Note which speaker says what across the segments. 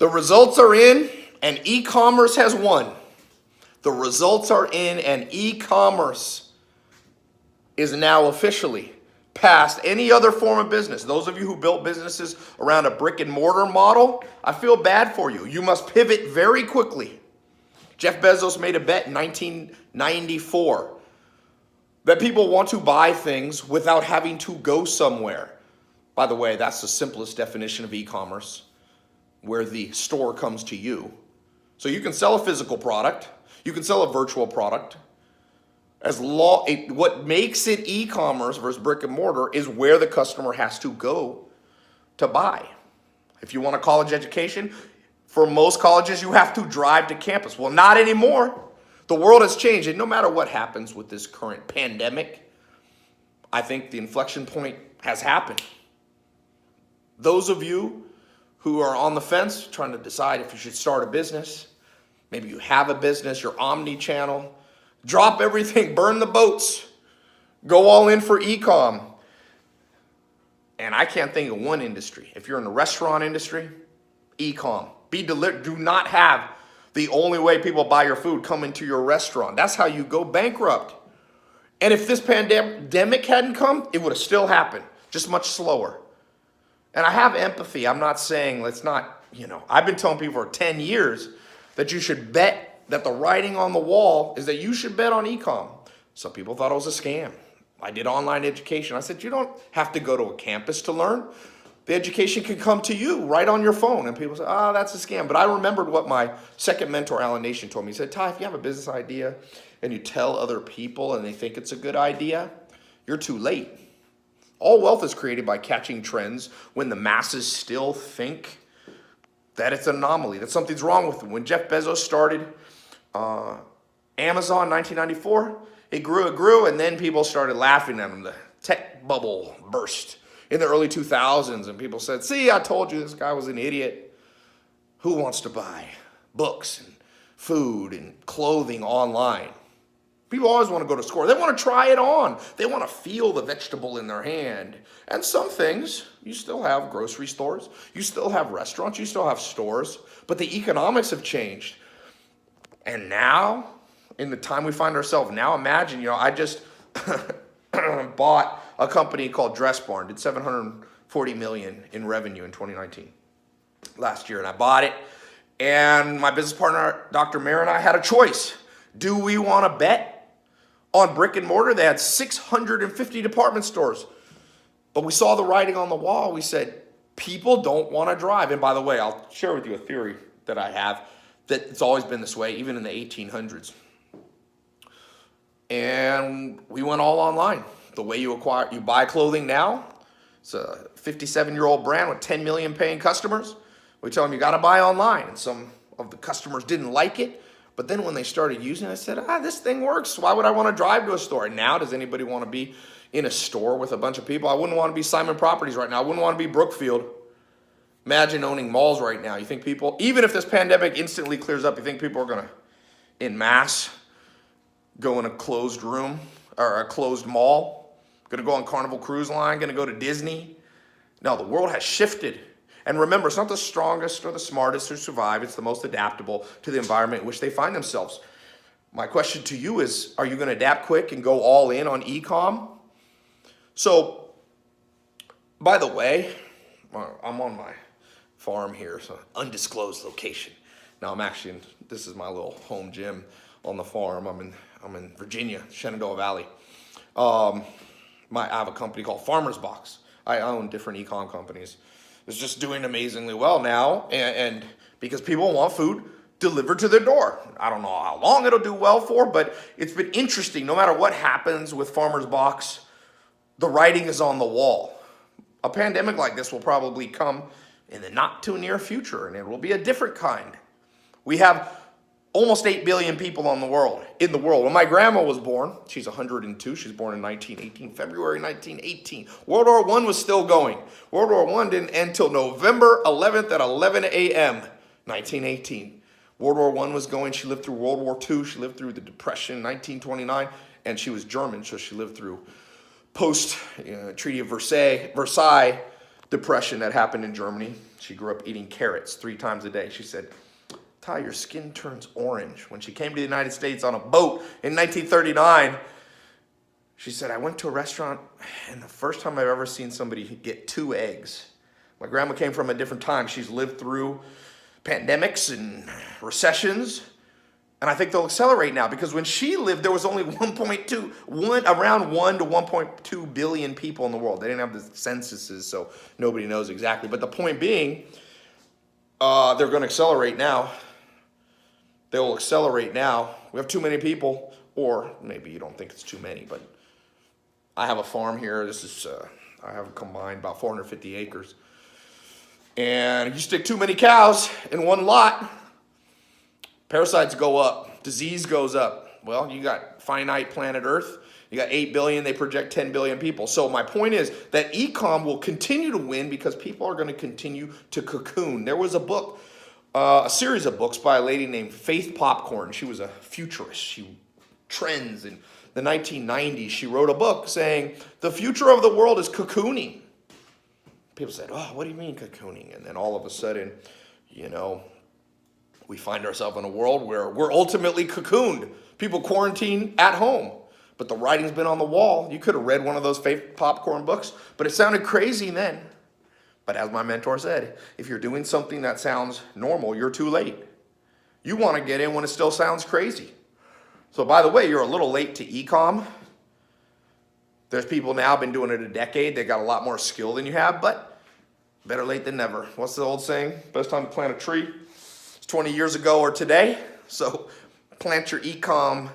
Speaker 1: The results are in, and e-commerce has won. The results are in, and e-commerce is now officially past any other form of business. Those of you who built businesses around a brick and mortar model, I feel bad for you. You must pivot very quickly. Jeff Bezos made a bet in 1994 that people want to buy things without having to go somewhere. By the way, that's the simplest definition of e-commerce, where the store comes to you. So you can sell a physical product, you can sell a virtual product. What makes it e-commerce versus brick and mortar is where the customer has to go to buy. If you want a college education, for most colleges, you have to drive to campus. Well, not anymore. The world has changed, and no matter what happens with this current pandemic, I think the inflection point has happened. Those of you who are on the fence, trying to decide if you should start a business, maybe you have a business, you're omni-channel, drop everything, burn the boats, go all in for e-com. And I can't think of one industry. If you're in the restaurant industry, e-com. Do not have the only way people buy your food come into your restaurant. That's how you go bankrupt. And if this pandemic hadn't come, it would have still happened, just much slower. And I have empathy. I'm not saying let's not, I've been telling people for 10 years that you should bet, that the writing on the wall is that you should bet on e-com. Some people thought it was a scam. I did online education. I said, you don't have to go to a campus to learn. The education can come to you right on your phone. And people say, that's a scam. But I remembered what my second mentor, Alan Nation, told me. He said, Ty, if you have a business idea and you tell other people and they think it's a good idea, you're too late. All wealth is created by catching trends when the masses still think that it's an anomaly, that something's wrong with them. When Jeff Bezos started Amazon in 1994, it grew, and then people started laughing at him. The tech bubble burst in the early 2000s, and people said, see, I told you this guy was an idiot. Who wants to buy books and food and clothing online? People always want to go to store. They want to try it on. They want to feel the vegetable in their hand. And some things, you still have grocery stores. You still have restaurants. You still have stores. But the economics have changed. And now, in the time we find ourselves now, imagine, I just bought a company called Dress Barn. Did $740 million in revenue in 2019, last year. And I bought it. And my business partner, Dr. Mayer, and I had a choice. Do we want to bet on brick and mortar? They had 650 department stores. But we saw the writing on the wall. We said, people don't want to drive. And by the way, I'll share with you a theory that I have, that it's always been this way, even in the 1800s. And we went all online. The way you buy clothing now, it's a 57-year-old brand with 10 million paying customers. We tell them you got to buy online. And some of the customers didn't like it. But then when they started using it, I said, this thing works. Why would I want to drive to a store? And now, does anybody want to be in a store with a bunch of people? I wouldn't want to be Simon Properties right now. I wouldn't want to be Brookfield. Imagine owning malls right now. You think people, even if this pandemic instantly clears up, you think people are going to, en masse, go in a closed room or a closed mall? Going to go on Carnival Cruise Line? Going to go to Disney? No, the world has shifted. And remember, it's not the strongest or the smartest who survive. It's the most adaptable to the environment in which they find themselves. My question to you is, are you going to adapt quick and go all in on e-com? So, by the way, I'm on my farm here, so undisclosed location. Now this is my little home gym on the farm. I'm in Virginia, Shenandoah Valley. I have a company called Farmer's Box. I own different e-com companies. It's just doing amazingly well now, and because people want food delivered to their door. I don't know how long it'll do well for, but it's been interesting. No matter what happens with Farmer's Box, the writing is on the wall. A pandemic like this will probably come in the not too near future, and it will be a different kind. We have almost 8 billion people in the world. When my grandma was born, she's 102, she was born in 1918, February 1918. World War I was still going. World War I didn't end until November 11th at 11 a.m., 1918. World War I was going, she lived through World War II, she lived through the Depression, 1929, and she was German, so she lived through post-Treaty of Versailles, depression that happened in Germany. She grew up eating carrots 3 times a day. She said, Ty, your skin turns orange. When she came to the United States on a boat in 1939, she said, I went to a restaurant and the first time I've ever seen somebody get 2 eggs. My grandma came from a different time. She's lived through pandemics and recessions. And I think they'll accelerate now because when she lived, there was only around 1 to 1.2 billion people in the world. They didn't have the censuses, so nobody knows exactly. But the point being, they're going to accelerate now. They will accelerate now. We have too many people, or maybe you don't think it's too many, but I have a farm here. I have combined about 450 acres. And you stick too many cows in one lot, parasites go up, disease goes up. Well, you got finite planet Earth. You got 8 billion, they project 10 billion people. So my point is that e-com will continue to win because people are going to continue to cocoon. There was a book, a series of books by a lady named Faith Popcorn. She was a futurist. She trends in the 1990s. She wrote a book saying, the future of the world is cocooning. People said, oh, what do you mean cocooning? And then all of a sudden, we find ourselves in a world where we're ultimately cocooned. People quarantine at home. But the writing's been on the wall. You could have read one of those Faith Popcorn books, but it sounded crazy then. But as my mentor said, if you're doing something that sounds normal, you're too late. You want to get in when it still sounds crazy. So by the way, you're a little late to e-com. There's people now been doing it a decade. They got a lot more skill than you have, but better late than never. What's the old saying? Best time to plant a tree is 20 years ago or today. So plant your e-com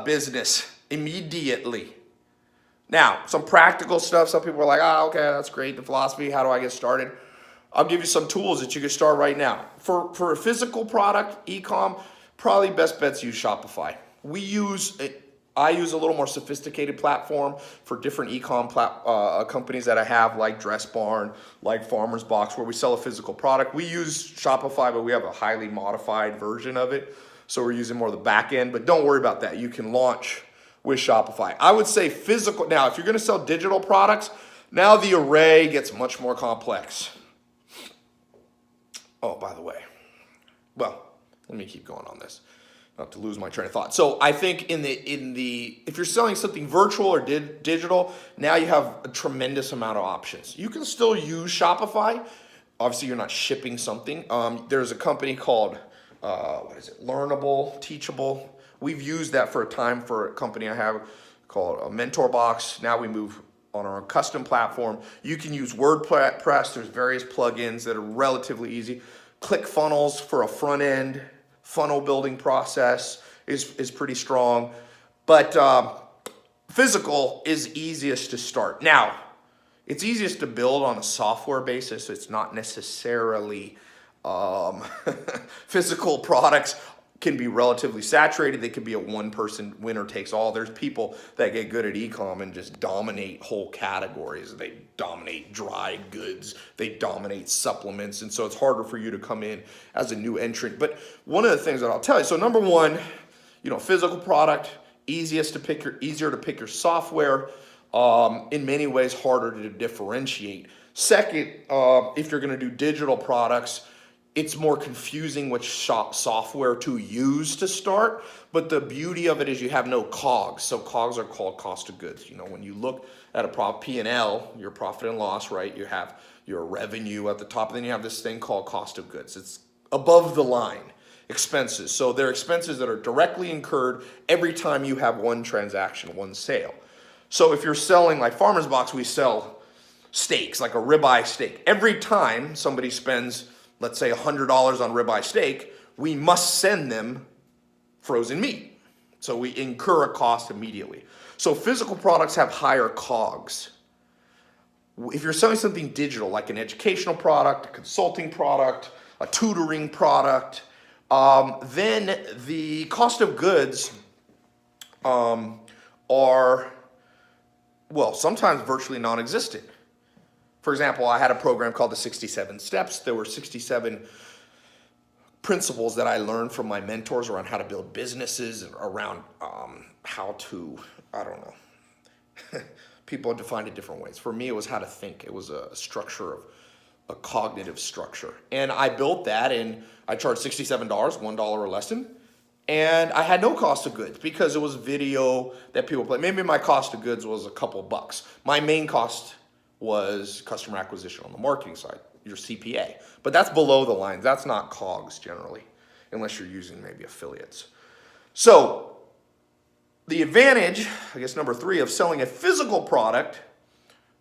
Speaker 1: business immediately. Now, some practical stuff. Some people are like, okay, that's great, the philosophy. How do I get started? I'll give you some tools that you can start right now. For a physical product, e-com, probably best bet's use Shopify. I use a little more sophisticated platform for different e-com companies that I have, like Dress Barn, like Farmer's Box, where we sell a physical product. We use Shopify, but we have a highly modified version of it. So we're using more of the back end, but don't worry about that. You can launch with Shopify. I would say physical. Now, if you're going to sell digital products, now the array gets much more complex. Oh, by the way, well, let me keep going on this, not to lose my train of thought. So I think if you're selling something virtual or digital, now you have a tremendous amount of options. You can still use Shopify. Obviously, you're not shipping something. There's a company called Learnable, Teachable. We've used that for a time for a company I have called Mentor Box. Now we move on our custom platform. You can use WordPress. There's various plugins that are relatively easy. ClickFunnels for a front end funnel building process is pretty strong. But physical is easiest to start. Now, it's easiest to build on a software basis. It's not necessarily physical products can be relatively saturated. They could be a one-person winner takes all. There's people that get good at e-com and just dominate whole categories. They dominate dry goods. They dominate supplements. And so it's harder for you to come in as a new entrant. But one of the things that I'll tell you, so number one, physical product, easier to pick your software. In many ways, harder to differentiate. Second, if you're going to do digital products, it's more confusing which software to use to start, but the beauty of it is you have no COGS. So COGS are called cost of goods. When you look at a P&L, your profit and loss, right? You have your revenue at the top, and then you have this thing called cost of goods. It's above the line expenses. So they're expenses that are directly incurred every time you have one transaction, one sale. So if you're selling, like Farmer's Box, we sell steaks, like a ribeye steak. Every time somebody spends, let's say $100 on ribeye steak, we must send them frozen meat. So we incur a cost immediately. So physical products have higher COGS. If you're selling something digital, like an educational product, a consulting product, a tutoring product, then the cost of goods are, sometimes virtually non-existent. For example, I had a program called the 67 Steps. There were 67 principles that I learned from my mentors around how to build businesses, and around how to, People defined it different ways. For me, it was how to think. It was a structure of a cognitive structure. And I built that, and I charged $67, $1 a lesson. And I had no cost of goods because it was video that people play. Maybe my cost of goods was a couple bucks. My main cost was customer acquisition on the marketing side, your CPA. But that's below the line. That's not COGS generally, unless you're using maybe affiliates. So the advantage, I guess number 3, of selling a physical product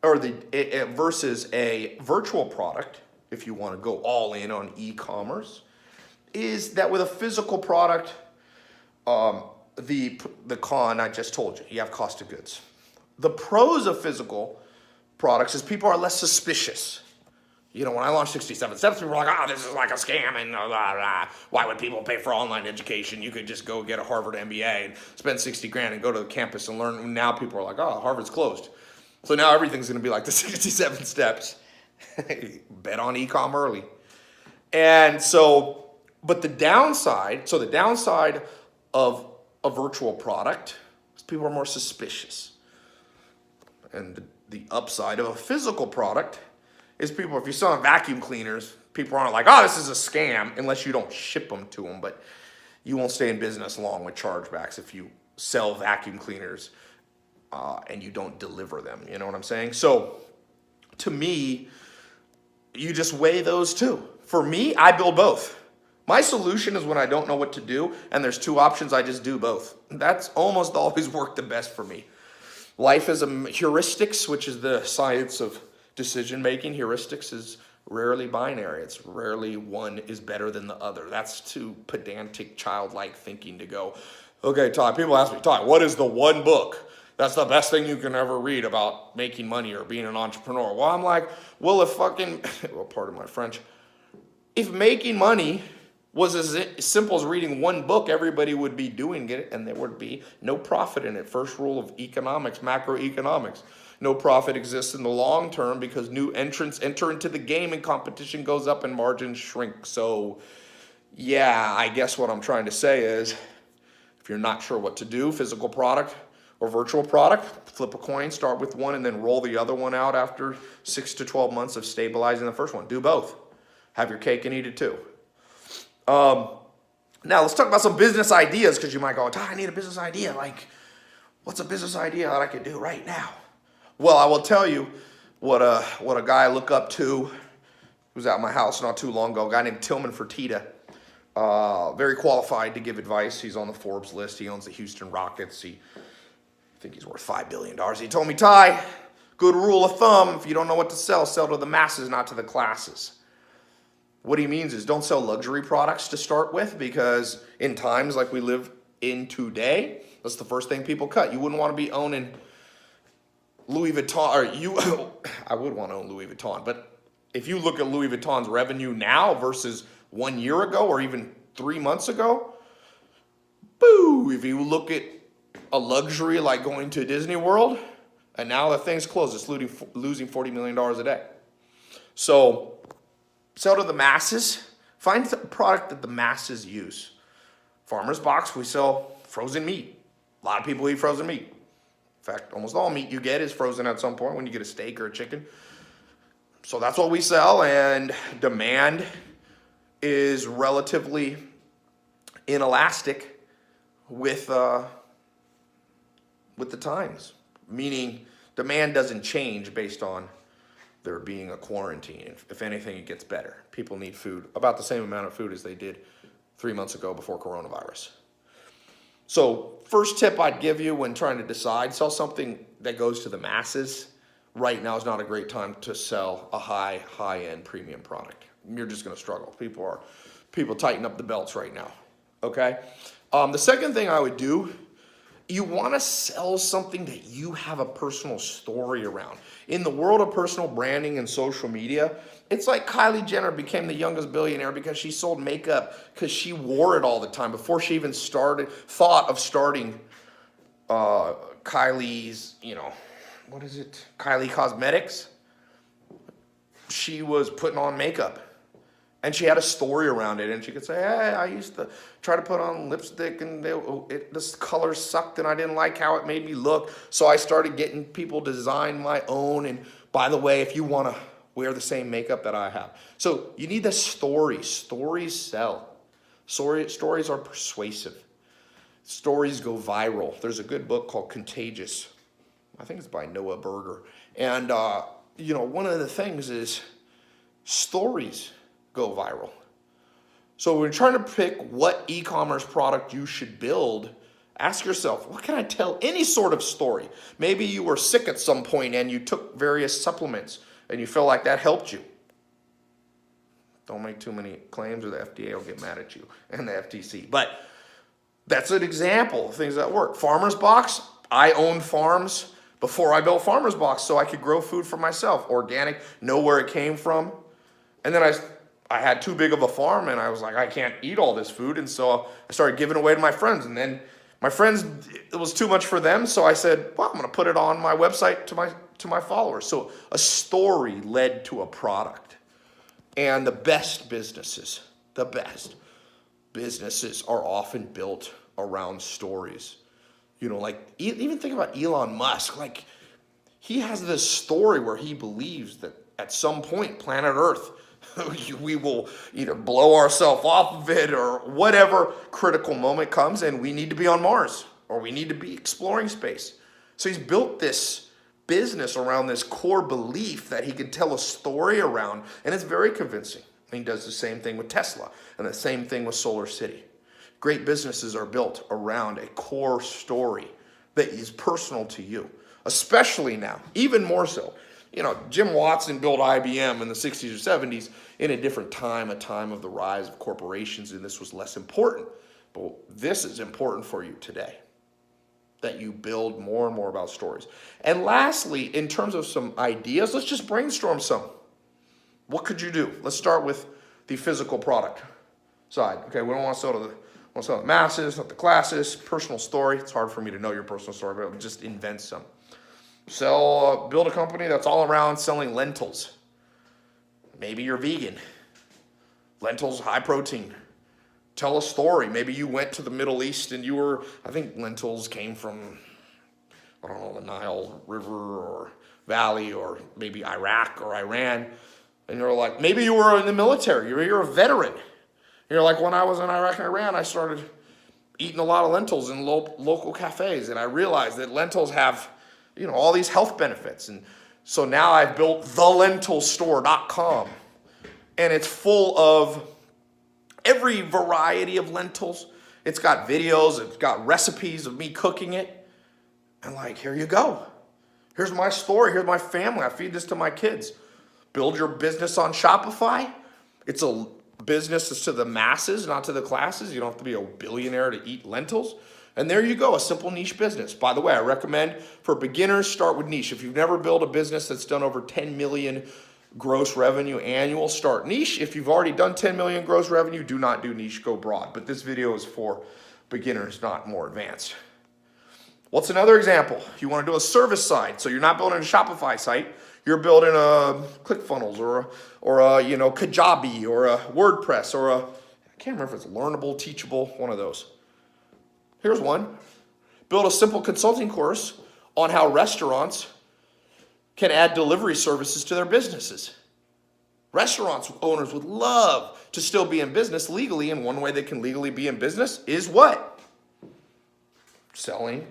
Speaker 1: versus a virtual product, if you want to go all in on e-commerce, is that with a physical product, the con I just told you, you have cost of goods. The pros of physical products is people are less suspicious. You know, when I launched 67 Steps, people were like, this is like a scam, and blah, blah, blah. Why would people pay for online education? You could just go get a Harvard MBA and spend 60 grand and go to the campus and learn. And now people are like, Harvard's closed. So now everything's going to be like the 67 Steps. Bet on e-com early. And so, but the downside of a virtual product is people are more suspicious. And the upside of a physical product is people, if you're selling vacuum cleaners, people aren't like, this is a scam, unless you don't ship them to them. But you won't stay in business long with chargebacks if you sell vacuum cleaners and you don't deliver them. You know what I'm saying? So to me, you just weigh those two. For me, I build both. My solution is when I don't know what to do and there's 2 options, I just do both. That's almost always worked the best for me. Life is heuristics, which is the science of decision making. Heuristics is rarely binary. It's rarely one is better than the other. That's too pedantic, childlike thinking to go, okay, Ty, people ask me, Ty, what is the one book that's the best thing you can ever read about making money or being an entrepreneur? Well, I'm like, well, pardon my French, if making money was as simple as reading one book, everybody would be doing it, and there would be no profit in it. First rule of economics, macroeconomics. No profit exists in the long term because new entrants enter into the game and competition goes up and margins shrink. So, yeah, I guess what I'm trying to say is if you're not sure what to do, physical product or virtual product, flip a coin, start with one, and then roll the other one out after 6 to 12 months of stabilizing the first one. Do both. Have your cake and eat it too. Now let's talk about some business ideas, because you might go, I need a business idea. Like, what's a business idea that I could do right now? Well, I will tell you what a guy I look up to, who was at my house not too long ago, a guy named Tillman Fertitta. Very qualified to give advice. He's on the Forbes list. He owns the Houston Rockets. I think he's worth $5 billion. He told me, Ty, good rule of thumb, if you don't know what to sell to the masses, not to the classes. What he means is don't sell luxury products to start with, because in times like we live in today, that's the first thing people cut. You wouldn't want to be owning Louis Vuitton, I would want to own Louis Vuitton, but if you look at Louis Vuitton's revenue now versus 1 year ago or even 3 months ago, if you look at a luxury like going to Disney World, and now the thing's closed, it's losing $40 million a day. So sell to the masses. Find the product that the masses use. Farmer's Box, we sell frozen meat. A lot of people eat frozen meat. In fact, almost all meat you get is frozen at some point when you get a steak or a chicken. So that's what we sell, and demand is relatively inelastic with the times. Meaning demand doesn't change based on there being a quarantine. If anything, it gets better. People need food, about the same amount of food as they did 3 months ago before coronavirus. So first tip I'd give you when trying to decide, sell something that goes to the masses. Right now is not a great time to sell a high-end premium product. You're just going to struggle. People tighten up the belts right now, okay? The second thing I would do, you want to sell something that you have a personal story around. In the world of personal branding and social media, it's like Kylie Jenner became the youngest billionaire because she sold makeup because she wore it all the time before she even thought of starting Kylie's, Kylie Cosmetics. She was putting on makeup And she had a story around it, and she could say, hey, I used to try to put on lipstick, and this color sucked, and I didn't like how it made me look. So I started getting people to design my own. And by the way, if you want to wear the same makeup that I have. So you need the story. Stories sell. Stories are persuasive. Stories go viral. There's a good book called Contagious. I think it's by Noah Berger. And, one of the things is stories go viral. So when you're trying to pick what e-commerce product you should build, ask yourself, what can I tell any sort of story? Maybe you were sick at some point and you took various supplements and you feel like that helped you. Don't make too many claims or the FDA will get mad at you and the FTC. But that's an example of things that work. Farmer's Box, I owned farms before I built Farmer's Box so I could grow food for myself. Organic, know where it came from. And then I had too big of a farm and I was like, I can't eat all this food. And so I started giving away to my friends. And then my friends, it was too much for them. So I said, well, I'm going to put it on my website to my followers. So a story led to a product. And the best businesses are often built around stories. Even think about Elon Musk. Like, he has this story where he believes that at some point, planet Earth, we will either blow ourselves off of it or whatever critical moment comes and we need to be on Mars or we need to be exploring space. So he's built this business around this core belief that he can tell a story around, and it's very convincing. And he does the same thing with Tesla and the same thing with Solar City. Great businesses are built around a core story that is personal to you, especially now, even more so. Jim Watson built IBM in the 60s or 70s in a different time, a time of the rise of corporations, and this was less important. But this is important for you today, that you build more and more about stories. And lastly, in terms of some ideas, let's just brainstorm some. What could you do? Let's start with the physical product side. Okay, we don't want to sell to the masses, not the classes. Personal story. It's hard for me to know your personal story, but I'll just invent some. Build a company that's all around selling lentils. Maybe you're vegan. Lentils, high protein. Tell a story. Maybe you went to the Middle East and I think lentils came from, the Nile River or Valley or maybe Iraq or Iran. And you're like, maybe you were in the military. You're a veteran. You're like, when I was in Iraq and Iran, I started eating a lot of lentils in local cafes. And I realized that lentils have all these health benefits. And so now I've built thelentilstore.com. And it's full of every variety of lentils. It's got videos. It's got recipes of me cooking it. And here you go. Here's my story. Here's my family. I feed this to my kids. Build your business on Shopify. It's a business that's to the masses, not to the classes. You don't have to be a billionaire to eat lentils. And there you go, a simple niche business. By the way, I recommend for beginners, start with niche. If you've never built a business that's done over 10 million gross revenue annual, start niche. If you've already done 10 million gross revenue, do not do niche, go broad. But this video is for beginners, not more advanced. What's another example? You want to do a service side. So you're not building a Shopify site. You're building a ClickFunnels or a Kajabi or a WordPress or I can't remember if it's Learnable, Teachable, one of those. Here's one. Build a simple consulting course on how restaurants can add delivery services to their businesses. Restaurant owners would love to still be in business legally, and one way they can legally be in business is what? Selling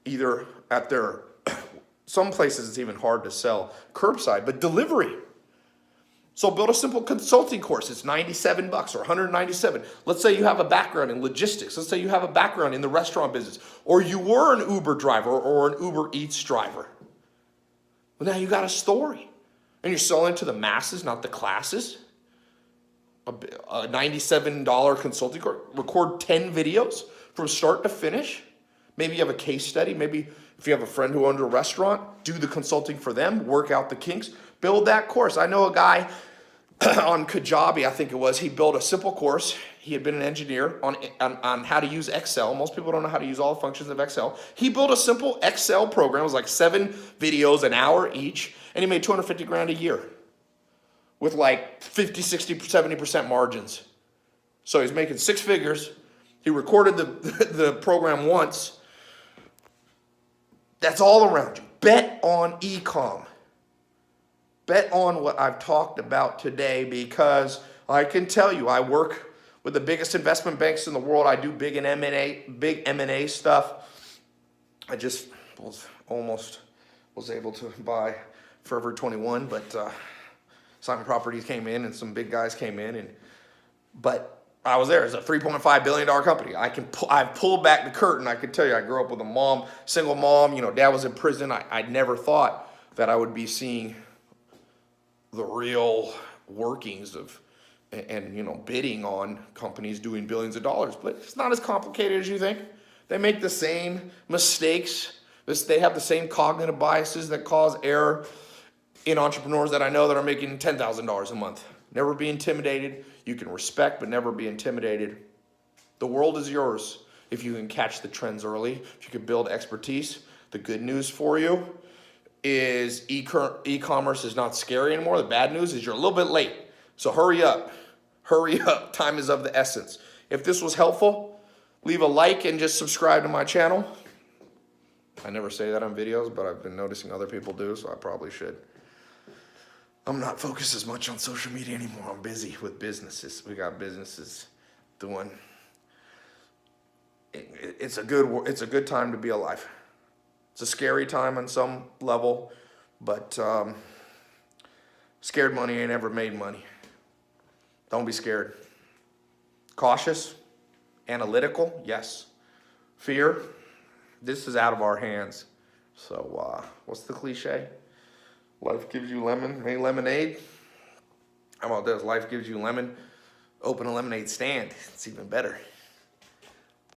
Speaker 1: either at their, some places it's even hard to sell curbside, but delivery. So build a simple consulting course. It's $97 or $197. Let's say you have a background in logistics. Let's say you have a background in the restaurant business, or you were an Uber driver or an Uber Eats driver. Well, now you got a story, and you're selling to the masses, not the classes. A $97 consulting course. Record 10 videos from start to finish. Maybe you have a case study. Maybe if you have a friend who owned a restaurant, do the consulting for them, work out the kinks, build that course. I know a guy on Kajabi, I think it was, he built a simple course. He had been an engineer on how to use Excel. Most people don't know how to use all the functions of Excel. He built a simple Excel program. It was like 7 videos, an hour each, and he made $250,000 a year. with like 50, 60, 70% margins. So he's making six figures. He recorded the program once. That's all around you. Bet on e-com. Bet on what I've talked about today, because I can tell you, I work with the biggest investment banks in the world. I do big M&A stuff. I just was able to buy Forever 21, but Simon Properties came in and some big guys came in, but I was there. It's a $3.5 billion company. I've pulled back the curtain. I can tell you, I grew up with a mom, single mom. You know, dad was in prison. I never thought that I would be seeing the real workings of, and you know, bidding on companies doing billions of dollars. But it's not as complicated as you think. They make the same mistakes. They have the same cognitive biases that cause error in entrepreneurs that I know that are making $10,000 a month. Never be intimidated. You can respect, but never be intimidated. The world is yours if you can catch the trends early, if you can build expertise. The good news for you is e-commerce is not scary anymore. The bad news is you're a little bit late. So hurry up. Hurry up. Time is of the essence. If this was helpful, leave a like and just subscribe to my channel. I never say that on videos, but I've been noticing other people do, so I probably should. I'm not focused as much on social media anymore. I'm busy with businesses. We got businesses doing. It's a good time to be alive. It's a scary time on some level, but scared money ain't ever made money. Don't be scared. Cautious, analytical, yes. Fear, this is out of our hands. So what's the cliche? Life gives you lemon, make lemonade. How about this? Life gives you lemon, open a lemonade stand. It's even better.